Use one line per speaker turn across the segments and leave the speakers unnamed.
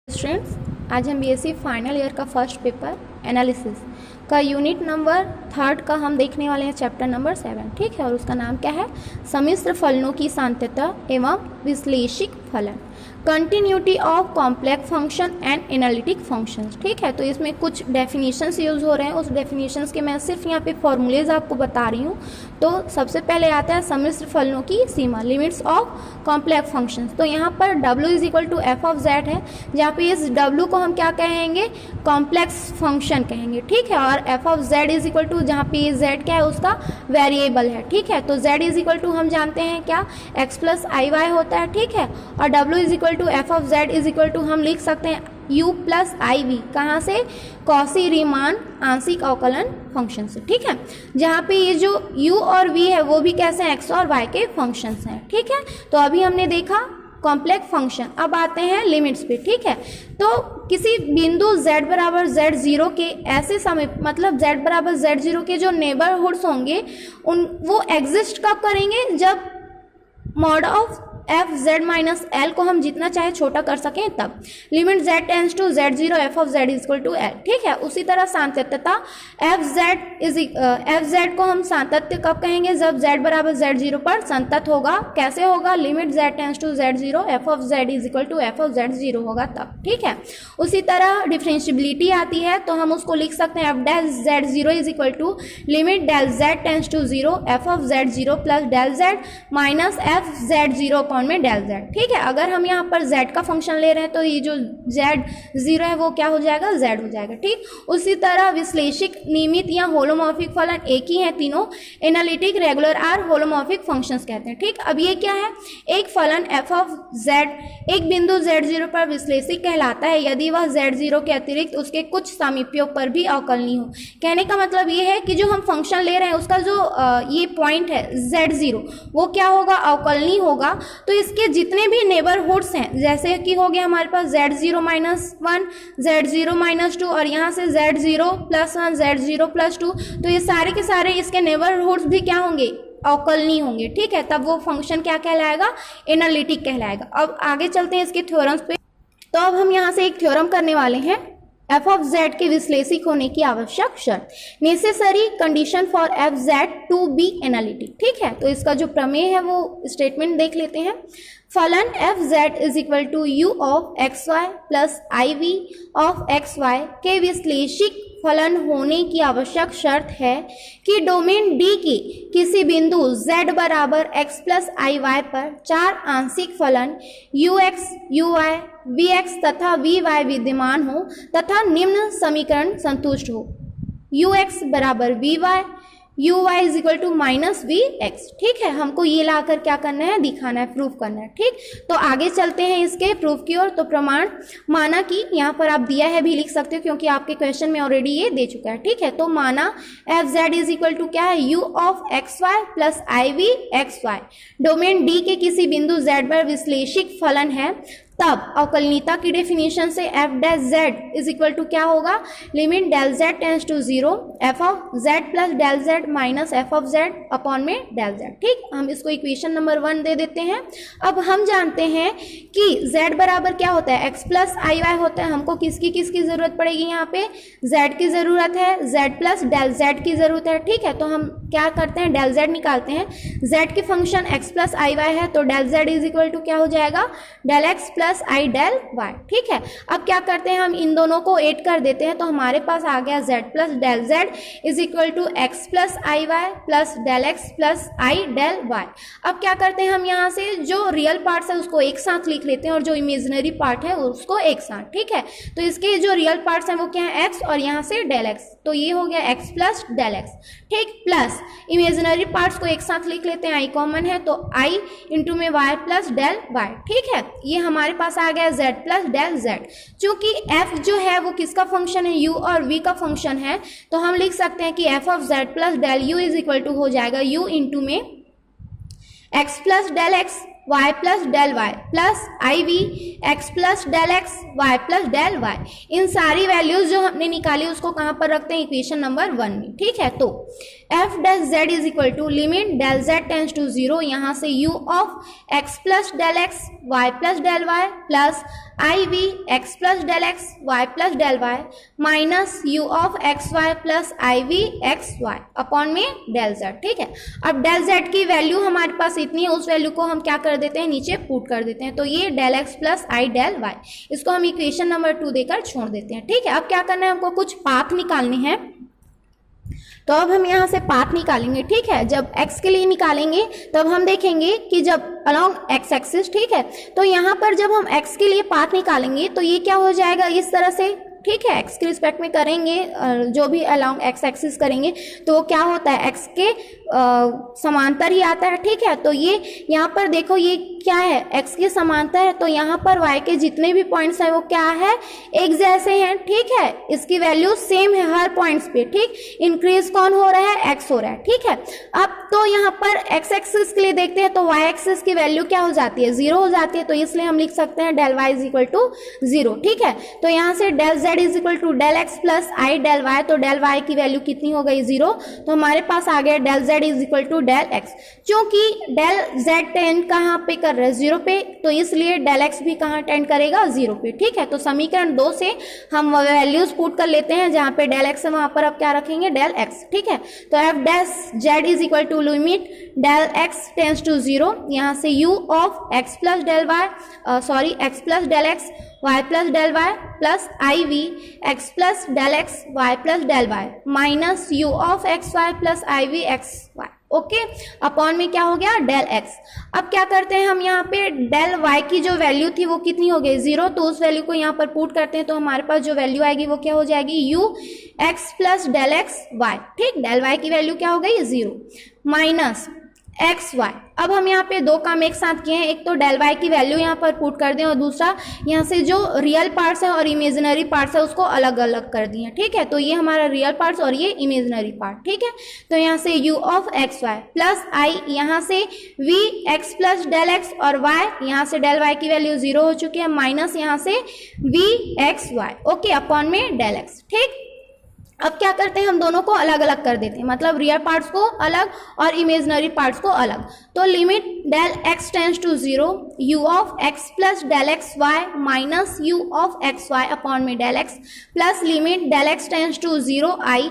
Students, आज हम BSc final year का फर्स्ट पेपर एनालिसिस का यूनिट नंबर 3 का हम देखने वाले हैं चैप्टर नंबर 7। ठीक है, और उसका नाम क्या है? सम्मिश्र फलनों की सांतत्य एवं विश्लेषिक फलन, continuity of complex function and analytic functions. ठीक है, तो इसमें कुछ डेफिनेशंस यूज़ हो रहे हैं, उस डेफिनेशंस के मैं सिर्फ यहाँ पे फॉर्मूलेज आपको बता रही हूँ। तो सबसे पहले आता है सम्मिश्र फलनों की सीमा, लिमिट्स ऑफ कॉम्प्लेक्स फंक्शंस। तो यहाँ पर W is equal to f of z है, जहाँ पे इस W को हम क्या कहेंगे? कॉम्प्लेक्स फंक्शन कहेंगे। ठीक है, और f of z is equal to, जहाँ पे Z क्या है उसका वेरिएबल है। ठीक है, तो Z इज इक्वल टू हम जानते हैं क्या? x प्लस आई वाई होता है। ठीक है, और W is equal to f of z is equal to हम लिख सकते हैं u प्लस आई वी, कहाँ से? कॉसी रीमान आंशिक अवकलन फंक्शन से। ठीक है, जहाँ पे ये जो u और v है वो भी कैसे हैं? x और y के फंक्शंस हैं। ठीक है, तो अभी हमने देखा कॉम्प्लेक्स फंक्शन। अब आते हैं लिमिट्स पे। ठीक है, तो किसी बिंदु z बराबर z0 के ऐसे समय, मतलब z बराबर z0 के जो नेबरहुड्स होंगे उन वो एग्जिस्ट कब करेंगे? जब mod of f z minus l को हम जितना चाहे छोटा कर सकें तब। Limit z tends to z0 f of z is equal to l. ठीक है, उसी तरह सांतत्यता एफ जेड को हम सांतत्य कब कहेंगे? जब z बराबर z0 पर संतत होगा। कैसे होगा? Limit z tends to z0 f of z is equal to f of z0 होगा तब। ठीक है, उसी तरह डिफरेंशियबिलिटी आती है, तो हम उसको लिख सकते हैं f dash z0 is equal to limit del z tends to 0 f of z0 plus del z minus f z0 में डेल z। ठीक है, अगर हम यहाँ पर z का फंक्शन ले रहे हैं तो ये जो z0 है वो क्या हो जाएगा? z हो जाएगा। ठीक, उसी तरह विश्लेषिक, नियमित या होलोमॉर्फिक फलन एक ही है तीनों। Analytic, regular are holomorphic functions कहते हैं। ठीक, अब ये क्या है? एक फलन f ऑफ z एक बिंदु z0 पर विश्लेषिक कहलाता है यदि वह z0 के अतिरिक्त उसके कुछ सामीप्यों पर भी अवकलनीय हो। कहने का मतलब ये है कि जो हम फंक्शन ले रहे हैं उसका जो ये पॉइंट है z0 वो क्या होगा? अवकलनीय होगा। तो इसके जितने भी नेबरहुड्स हैं, जैसे कि हो गया हमारे पास z0 माइनस 1, z0 माइनस 2 और यहाँ से z0 प्लस 1, z0 प्लस 2, तो ये सारे के सारे इसके नेबरहुड्स भी क्या होंगे? अवकलनीय होंगे। ठीक है, तब वो फंक्शन क्या कहलाएगा? एनालिटिक कहलाएगा। अब आगे चलते हैं इसके थ्योरम्स पे। तो अब हम यहाँ से एक थ्योरम करने वाले हैं, एफ ऑफ जेड के विश्लेषिक होने की आवश्यक शर्त, necessary condition for f z to be analytic. ठीक है, तो इसका जो प्रमेय है वो स्टेटमेंट देख लेते हैं। फलन f z is equal to u of x y plus i v of x y के विश्लेषिक फलन होने की आवश्यक शर्त है कि डोमेन डी की किसी बिंदु z बराबर x प्लस आई वाई पर चार आंशिक फलन ux, uy, vx तथा vy विद्यमान हो तथा निम्न समीकरण संतुष्ट हो। ux बराबर vy, uy is equal to minus v x. ठीक है, हमको ये लाकर क्या करना है? दिखाना है, प्रूफ करना है। ठीक, तो आगे चलते हैं इसके प्रूफ की ओर। तो प्रमाण, माना कि यहाँ पर आप दिया है भी लिख सकते हो क्योंकि आपके क्वेश्चन में ऑलरेडी ये दे चुका है। ठीक है, तो माना f z is equal to क्या है? U of x y plus i v x y domain d के किसी बिंदु z पर विश्लेषिक फलन है, तब अवकलनीयता की डेफिनेशन से f dash z is equal to क्या होगा? Limit del z tends to 0 f of z plus del z minus f of z upon में डेल जेड। ठीक, हम इसको इक्वेशन नंबर 1 दे देते हैं। अब हम जानते हैं कि z बराबर क्या होता है? x प्लस आई वाई होता है। हमको किसकी जरूरत पड़ेगी? यहाँ पे z की जरूरत है, z प्लस डेल जेड की जरूरत है। ठीक है, तो हम क्या करते हैं? डेल जेड निकालते हैं। z की function x plus i y है, तो del z is equal to क्या हो जाएगा? Del x plus i del Y. ठीक है, अब क्या करते हैं? हम इन दोनों को ऐड कर देते हैं, तो हमारे पास आ गया z plus del z is equal to x plus i y plus del x plus i del y. अब क्या करते हैं? हम यहाँ से जो रियल पार्ट्स है उसको एक साथ लिख लेते हैं और जो इमेजिनरी पार्ट है उसको एक साथ। ठीक है, तो इसके जो रियल पार्ट्स हैं वो क्या है? x और यहाँ से डेल एक्स, तो ये हो गया x प्लस डेल एक्स। ठीक, प्लस इमेजिनरी पार्ट्स को एक साथ लिख लेते हैं, i कॉमन है तो i इंटू में y प्लस डेल y। ठीक है, ये हमारे पास आ गया z प्लस डेल z। चूंकि f जो है वो किसका फंक्शन है? u और v का फंक्शन है, तो हम लिख सकते हैं कि f of z plus del u is equal to हो जाएगा u इंटू में x plus del x y plus del y plus i v x plus del x y plus del y. इन सारी वैल्यूज जो हमने निकाली उसको कहाँ पर रखते हैं? इक्वेशन नंबर 1 में। ठीक है, तो f dash z is equal to limit del z tends to 0, यहाँ से u of x plus del x y plus del y plus i v x plus del x y plus del y minus u of x y plus i v x y upon में del z. ठीक है, अब del Z की value हमारे पास इतनी है, उस value को हम क्या कर देते हैं, नीचे पुट कर देते हैं। तो ये del x plus i del Y, इसको हम इक्वेशन नंबर 2 देकर छोड़ देते हैं। ठीक है, अब क्या करना है, हमको कुछ पाथ निकालने हैं। तो अब हम यहाँ से पाथ निकालेंगे। ठीक है, जब x के लिए निकालेंगे तब हम देखेंगे कि जब अलोंग x एक्सिस, ठीक है, तो यहाँ पर जब हम x के लिए पाथ निकालेंगे तो ये क्या हो जाएगा इस तरह से। ठीक है, x के रिस्पेक्ट में करेंगे, जो भी अलोंग x एक्सिस करेंगे तो क्या होता है, x के समांतर ही आता है। ठीक है, तो ये यहाँ पर देखो ये क्या है, x के समांतर है, तो यहाँ पर y के जितने भी पॉइंट्स हैं वो क्या है, एक जैसे हैं। ठीक है, इसकी वैल्यू सेम है हर पॉइंट्स पे। ठीक, इंक्रीज कौन हो रहा है, x हो रहा है। ठीक है, अब तो यहाँ पर x एक्सिस के लिए देखते हैं तो y एक्सिस की वैल्यू क्या हो जाती है, 0 हो जाती है। तो इसलिए हम लिख सकते हैं del y is equal to 0। ठीक है, तो यहाँ से del z is equal to del x plus i del y, तो डेल y की वैल्यू कितनी हो गई, 0। तो हमारे पास आ गया del z is equal to del x। क्योंकि डेल z टेंड कहाँ पे कर रहा है, 0 पे, तो इसलिए डेल x भी कहाँ टेंड करेगा, 0 पे। ठीक है, तो समीकरण 2 से हम वैल्यूज पुट कर लेते हैं, जहाँ पे डेल x है वहां पर अब क्या रखेंगे, डेल x। ठीक है, तो f dash z is equal to limit del x tends to 0, यहाँ से u of x plus del y, sorry x plus del x y plus del y plus i v x plus del x y plus del y minus u of x y plus i v x y. Okay, upon में क्या हो गया, del x. अब क्या करते हैं हम यहाँ पे, डेल वाई की जो वैल्यू थी वो कितनी हो गई, 0, तो उस वैल्यू को यहाँ पर पुट करते हैं तो हमारे पास जो वैल्यू आएगी वो क्या हो जाएगी, u x plus del x y. ठीक, डेल वाई की वैल्यू क्या हो गई, 0 माइनस एक्स वाई। अब हम यहाँ पे दो काम एक साथ किए हैं, एक तो डेल वाई की वैल्यू यहाँ पर पुट कर दें और दूसरा यहाँ से जो रियल पार्ट्स है और इमेजिनरी पार्ट्स है उसको अलग अलग कर दिए। ठीक है, तो ये हमारा रियल पार्ट्स और ये इमेजिनरी पार्ट। ठीक है, तो यहाँ से u of x y plus i, यहाँ से v x plus del x और y, यहाँ से डेल y की वैल्यू 0 हो चुकी है, माइनस यहाँ से v x y. Okay, upon में डेल एक्स। ठीक, अब क्या करते हैं, हम दोनों को अलग अलग कर देते हैं, मतलब रियल पार्ट्स को अलग और इमेजिनरी पार्ट्स को अलग। तो limit del x tends to 0, u of x plus del x y minus u of x y upon में del x plus limit del x tends to 0 i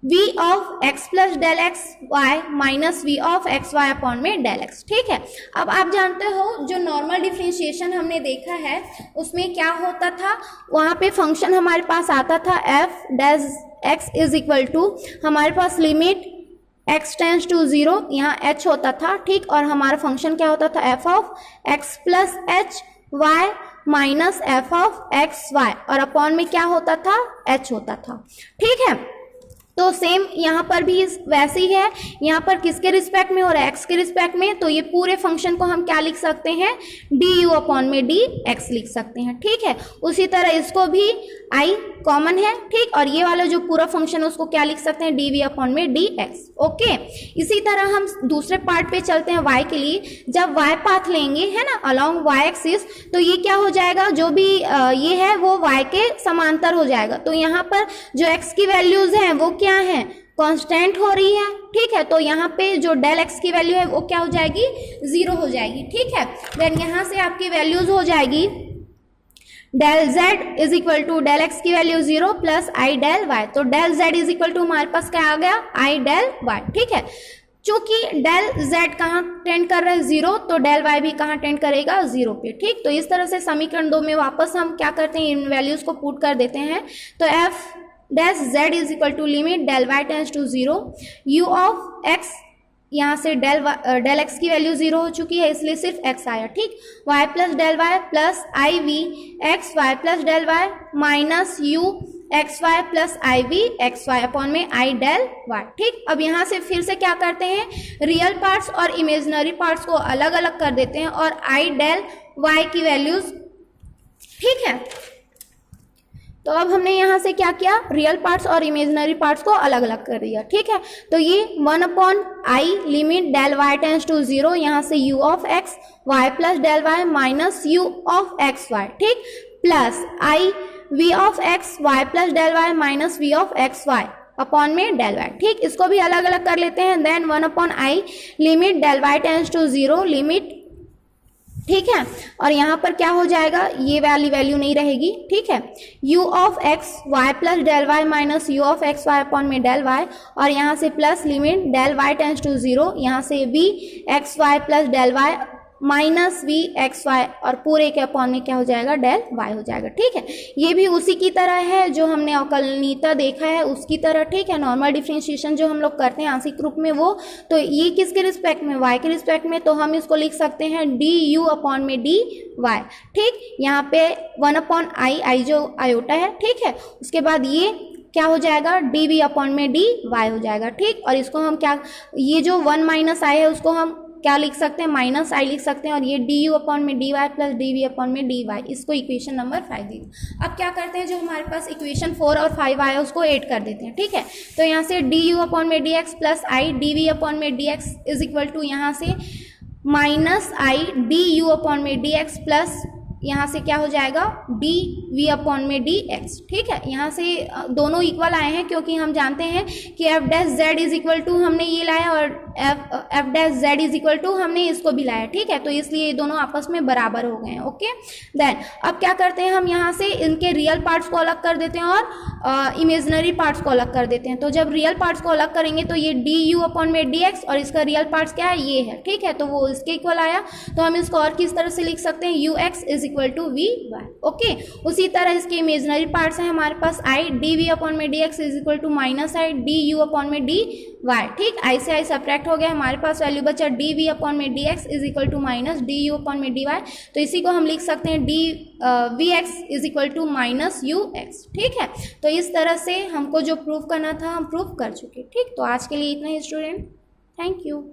v of x plus del x y minus v of x y upon में del x। ठीक है, अब आप जानते हो जो normal differentiation हमने देखा है उसमें क्या होता था, वहाँ पे फंक्शन हमारे पास आता था f dash x is equal to, हमारे पास लिमिट x टेंड्स टू 0, यहाँ h होता था। ठीक, और हमारा फंक्शन क्या होता था, f of x plus h y minus f of x y, और अपॉन में क्या होता था, h होता था। ठीक है, तो सेम यहाँ पर भी वैसे ही है, यहाँ पर किसके रिस्पेक्ट में हो रहा है, x के रिस्पेक्ट में, तो ये पूरे फंक्शन को हम क्या लिख सकते हैं, डी यू अपॉन में डी एक्स लिख सकते हैं। ठीक है, उसी तरह इसको भी i कॉमन है। ठीक, और ये वाला जो पूरा फंक्शन है उसको क्या लिख सकते हैं, डी वी अपॉन में डी एक्स। ओके, इसी तरह हम दूसरे पार्ट पे चलते हैं y के लिए। जब y पाथ लेंगे है ना अलोंग y एक्सिस, तो ये क्या हो जाएगा, जो भी ये है वो y के समांतर हो जाएगा। तो यहाँ पर जो x की वैल्यूज हैं वो क्या है, कांस्टेंट हो रही है। ठीक है, तो यहाँ पे जो डेल x की वैल्यू है वो क्या हो जाएगी, 0 हो जाएगी। ठीक है, देन यहाँ से आपकी वैल्यूज हो जाएगी del z is equal to del x की value 0 plus i del y। तो del z is equal to हमारे पास क्या आ गया, आई डेल y। ठीक है, चूंकि डेल z कहाँ टेंड कर रहा है, 0, तो डेल y भी कहाँ टेंड करेगा, 0 पे। ठीक, तो इस तरह से समीकरण 2 में वापस हम क्या करते हैं, इन वैल्यूज को पुट कर देते हैं। तो f dash z is equal to limit del y tends to 0, u of x, यहाँ से डेल x की वैल्यू 0 हो चुकी है इसलिए सिर्फ x आया। ठीक, y plus del y plus i v x y plus del y minus u x y plus i v x y upon में आई डेल वाई। ठीक, अब यहाँ से फिर से क्या करते हैं, रियल पार्ट्स और इमेजिनरी पार्ट्स को अलग अलग कर देते हैं और आई डेल वाई की वैल्यूज। ठीक है, तो अब हमने यहाँ से क्या किया, रियल पार्ट्स और इमेजिनरी पार्ट्स को अलग अलग कर दिया। ठीक है, तो ये 1 upon i limit del y tends to 0, यहाँ से u of x y plus del y minus u of x y. ठीक, plus i v of x y plus del y minus v of x y upon में del Y. ठीक, इसको भी अलग अलग कर लेते हैं। Then 1 upon i limit del y tends to 0 limit ठीक है। और यहाँ पर क्या हो जाएगा, ये वाली वैल्यू नहीं रहेगी, ठीक है। u of x y plus del y minus u of x y upon में डेल वाई, और यहाँ से plus limit del y tends to 0, यहाँ से v x y plus del y minus v x y, और पूरे के upon में क्या हो जाएगा, डेल वाई हो जाएगा, ठीक है। ये भी उसी की तरह है जो हमने अवकलनीयता देखा है उसकी तरह, ठीक है। नॉर्मल डिफरेंशिएशन जो हम लोग करते हैं आंशिक रूप में वो, तो ये किसके रिस्पेक्ट में, वाई के रिस्पेक्ट में, तो हम इसको लिख सकते हैं डी यू अपॉन में डी वाई, ठीक। यहाँ पे 1 अपॉन आई जो आयोटा है, ठीक है। उसके बाद ये क्या हो जाएगा, डी वी अपॉन में डी वाई हो जाएगा, ठीक। और इसको हम क्या, ये जो 1 माइनस आई है उसको हम क्या लिख सकते हैं, माइनस आई लिख सकते हैं, और ये डी यू अपॉन में d y plus d v upon में डी वाई, इसको इक्वेशन नंबर 5 दीजिए। अब क्या करते हैं, जो हमारे पास इक्वेशन 4 और 5 आया उसको ऐड कर देते हैं, ठीक है। तो यहाँ से डी यू अपॉन में d x plus i d v upon में d x is equal to यहाँ से minus i d u upon में डी एक्स प्लस यहाँ से क्या हो जाएगा, डी वी अपॉन में डी एक्स, ठीक है। यहाँ से दोनों इक्वल आए हैं क्योंकि हम जानते हैं कि f dash z is equal to हमने ये लाया और f dash z is equal to हमने इसको भी लाया, ठीक है। तो इसलिए ये दोनों आपस में बराबर हो गए हैं, ओके। देन अब क्या करते हैं, हम यहाँ से इनके रियल पार्ट्स को अलग कर देते हैं और इमेजनरी पार्ट्स को अलग कर देते हैं। तो जब रियल पार्ट्स को अलग करेंगे तो ये डी यू अपॉन में डी एक्स और इसका रियल पार्ट्स क्या है, ये है, ठीक है। तो वो इसके इक्वल आया, तो हम इसको और किस तरह से लिख सकते हैं, u x is equal to v y, okay. उसी तरह इसके इमेजनरी पार्ट्स हैं हमारे पास आई डी वी अपॉन में d x is equal to minus i d u upon में डी वाई, ठीक। आई से आई सब्ट्रैक्ट हो गया, हमारे पास वैल्यू बचा डी वी अपॉन में d x is equal to minus d u upon में डी वाई। तो इसी को हम लिख सकते हैं d v x is equal to minus u x, ठीक है। तो इस तरह से हमको जो प्रूव करना था हम प्रूव कर चुके, ठीक। तो आज के लिए इतना ही स्टूडेंट, थैंक यू।